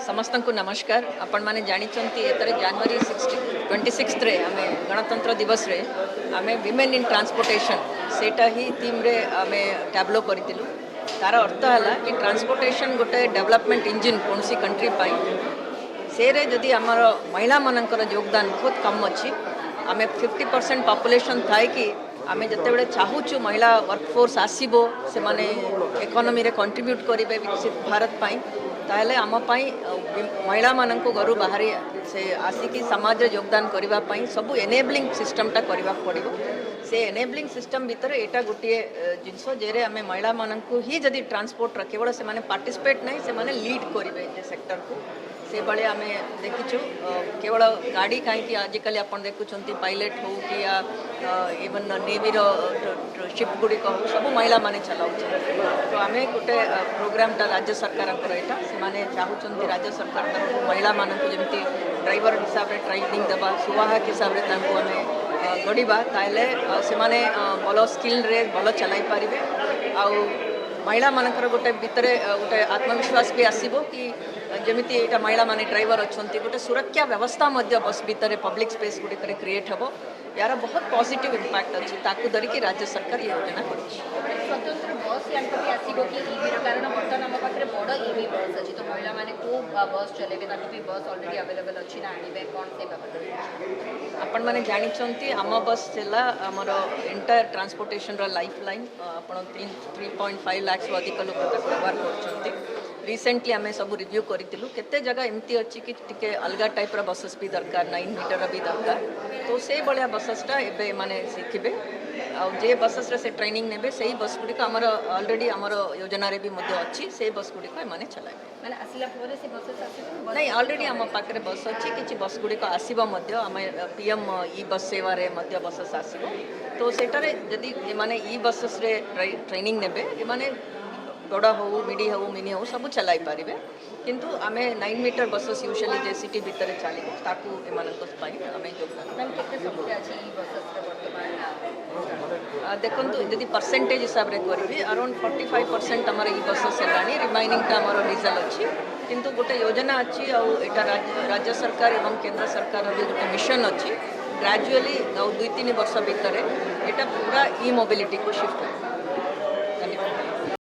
समस्त को नमस्कार। आपण मैंने जानी एतर जनवरी 26 रे आमे गणतंत्र दिवस रे आमे विमेन इन ट्रांसपोर्टेशन सेटा ही थीम रे आमे टैब्लो करथिलु। तार अर्थ है कि ट्रांसपोर्टेशन गोटे डेवलपमेंट इंजिन कौन सी कंट्री पाई से रे जदि आमर महिला मानकर योगदान बहुत कम अच्छी आमे 50% पॉपुलेशन थाए कि आमे जते चाहूचु महिला वर्कफोर्स आसीबो से माने इकोनॉमी रे कंट्रीब्यूट करिवे विकसित भारत पाई ताहले आम पाई महिला मानक घर बाहरी से आसिकी समाज रे योगदान करबा पाई सब एनेबलिंग सिस्टमटा करबा पड़िबो। से एनेबलिंग सिस्टम भीतर एटा गोटे जिनस जेरे आमे महिला मानक ही जदि ट्रांसपोर्ट रे केवल से माने पार्टिसिपेट नहीं से माने लीड करिवे जे सेक्टर को से बड़े आम देखीचु केवल गाड़ी कहीं आजिकल आप देखुं पायलट हो कि या इवन नेवीर शिप गुड़िक हो सब महिला माने चलाऊ। तो आम गोटे प्रोग्रामटा राज्य सरकार से चाहूँ राज्य सरकार तरफ महिला मानक जमी ड्राइवर हिसाब से ट्रेनिंग देवा सुवाहक हिसाब से आम गढ़ा ताले से भल स्किल रे भल चलाई पारे आ महिला मानकर गोटे भितर गोटे आत्मविश्वास भी आसीबो कि जमीती एटा महिला माने ड्राइवर अच्छी गोटे सुरक्षा व्यवस्था बस भितर पब्लिक स्पेस गुड़िक क्रिएट हम यार बहुत पॉजिटिव इम्पैक्ट अच्छी ताकू धरिकी राज्य सरकार ये योजना कर स्वतंत्र बस आसो कि ईवी कारण बर्तमान आम पाखे बड़ ईवी बस अच्छी तो महिला मैंने को बस चलेबे बस अलरेडी अवेलेबल अच्छी ना आने कौन से बाबद आपण मैंने जानी आम बस है आमर एंटायर ट्रांसपोर्टेशन लाइफ लाइन आप 3.5 लाख अधिक लोग व्यवहार कर रिसेंटली आम सब रिव्यू करूँ केते जगह एमती अच्छी कि टिके अलग टाइप बसेस भी दरकार 9 मीटर भी दरकार तो से भाया बसेसटा एबे माने शिखे जे बसेस से ट्रेनिंग ने से ही बस गुड़िक आमर ऑलरेडी आमर योजना रे भी अच्छी से बस गुड़िक माने चलाए माने आसिला पोरे से बसेस आसी नहीं ऑलरेडी आम पाखे बस अच्छी किसी बस गुड़िक आसब पीएम ई बस सेवा रे बसेस आसब तो सेटारे जदि माने ई बसेस रे ट्रेनिंग ने माने बड़ा हो मिडी हो मिनी हो सब चलाई पारे किंतु आम 9 मीटर बसेस यूजुअली जे सिटी भितर चलो ताकू आम योगदान देखो जदि परसेंटेज हिसाब से करी अराउंड 45% आम ई बसेस है रिमाइनिंग आम डीजल अच्छी किंतु गोटे योजना अच्छी आटा राज्य सरकार एवं केंद्र सरकार भी गोटे मिशन अच्छी ग्रेजुअली 2-3 वर्ष भितर यहाँ पूरा ई मोबिलिटी को शिफ्ट हो।